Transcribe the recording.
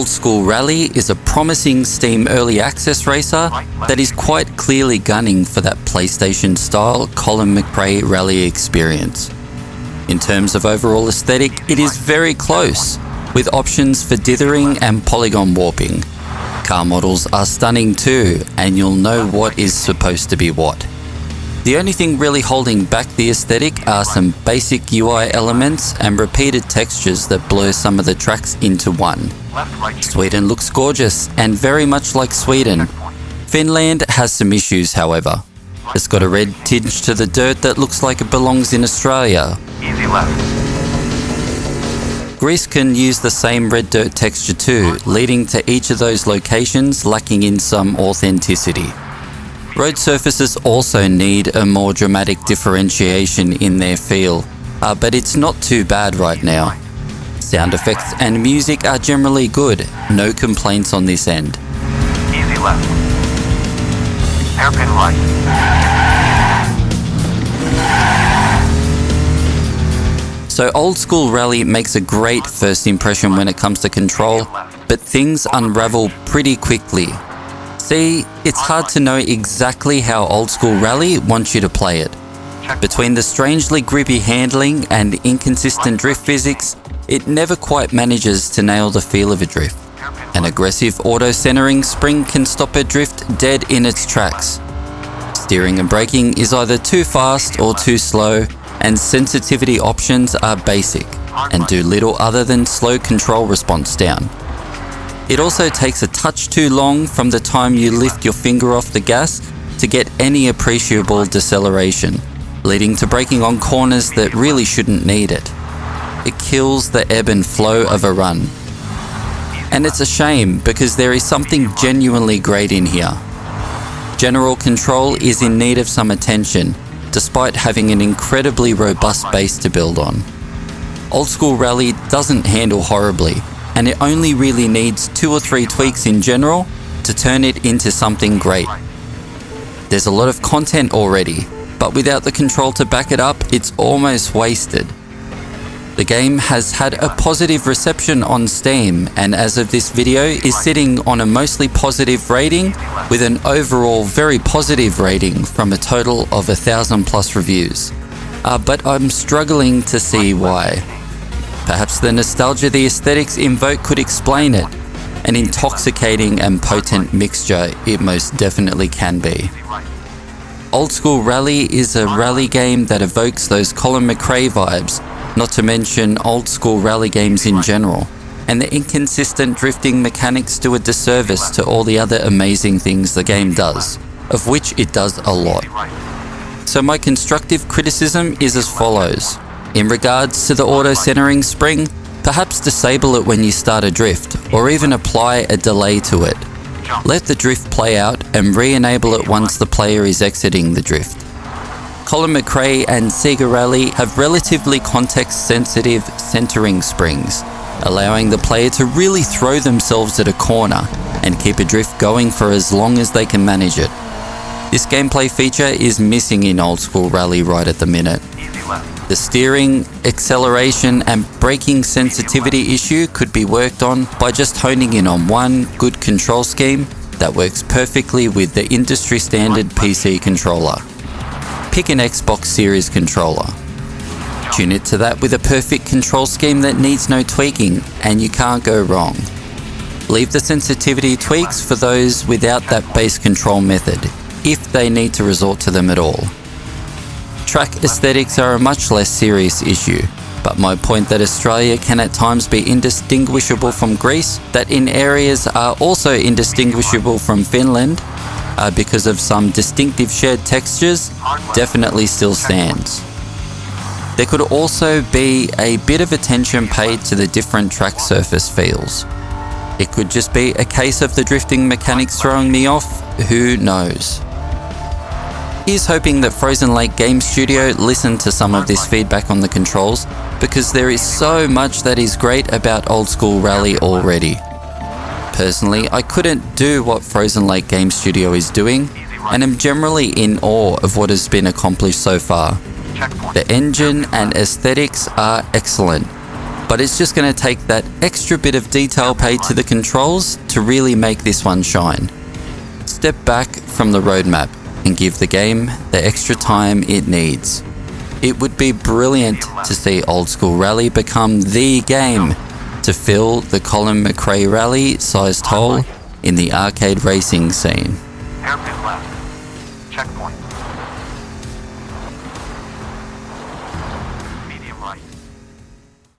Old School Rally is a promising Steam early access racer that is quite clearly gunning for that PlayStation-style Colin McRae Rally experience. In terms of overall aesthetic, it is very close, with options for dithering and polygon warping. Car models are stunning too, and you'll know what is supposed to be what. The only thing really holding back the aesthetic are some basic UI elements and repeated textures that blur some of the tracks into one. Sweden looks gorgeous and very much like Sweden. Finland has some issues, however. It's got a red tinge to the dirt that looks like it belongs in Australia. Easy left. Greece can use the same red dirt texture too, leading to each of those locations lacking in some authenticity. Road surfaces also need a more dramatic differentiation in their feel, but it's not too bad right now. Sound effects and music are generally good, no complaints on this end. Easy left. Hairpin right. So Old School Rally makes a great first impression when it comes to control, but things unravel pretty quickly. See, it's hard to know exactly how Old School Rally wants you to play it. Between the strangely grippy handling and inconsistent drift physics, it never quite manages to nail the feel of a drift. An aggressive auto-centering spring can stop a drift dead in its tracks. Steering and braking is either too fast or too slow, and sensitivity options are basic and do little other than slow control response down. It also takes a touch too long from the time you lift your finger off the gas to get any appreciable deceleration, leading to braking on corners that really shouldn't need it. It kills the ebb and flow of a run. And it's a shame because there is something genuinely great in here. General control is in need of some attention, despite having an incredibly robust base to build on. Old School Rally doesn't handle horribly, and it only really needs 2 or 3 tweaks in general to turn it into something great. There's a lot of content already, but without the control to back it up, it's almost wasted. The game has had a positive reception on Steam, and as of this video is sitting on a mostly positive rating with an overall very positive rating from a total of 1,000+ reviews. But I'm struggling to see why. Perhaps the nostalgia the aesthetics invoke could explain it. An intoxicating and potent mixture it most definitely can be. Old School Rally is a rally game that evokes those Colin McRae vibes, not to mention old school rally games in general, and the inconsistent drifting mechanics do a disservice to all the other amazing things the game does, of which it does a lot. So my constructive criticism is as follows. In regards to the auto-centering spring, perhaps disable it when you start a drift, or even apply a delay to it. Let the drift play out and re-enable it once the player is exiting the drift. Colin McRae and SEGA Rally have relatively context-sensitive centering springs, allowing the player to really throw themselves at a corner and keep a drift going for as long as they can manage it. This gameplay feature is missing in Old School Rally right at the minute. The steering, acceleration and braking sensitivity issue could be worked on by just honing in on one good control scheme that works perfectly with the industry standard PC controller. Pick an Xbox Series controller. Tune it to that with a perfect control scheme that needs no tweaking, and you can't go wrong. Leave the sensitivity tweaks for those without that base control method, if they need to resort to them at all. Track aesthetics are a much less serious issue, but my point that Australia can at times be indistinguishable from Greece, that in areas are also indistinguishable from Finland, because of some distinctive shared textures, definitely still stands. There could also be a bit of attention paid to the different track surface feels. It could just be a case of the drifting mechanics throwing me off, who knows. Here's hoping that Frozen Lake Game Studio listened to some of this feedback on the controls, because there is so much that is great about Old School Rally already. Personally, I couldn't do what Frozen Lake Game Studio is doing, and am generally in awe of what has been accomplished so far. The engine and aesthetics are excellent, but it's just going to take that extra bit of detail paid to the controls to really make this one shine. Step back from the roadmap and give the game the extra time it needs. It would be brilliant to see Old School Rally become the game to fill the Colin McRae Rally sized hole in the arcade racing scene. Hairpin left.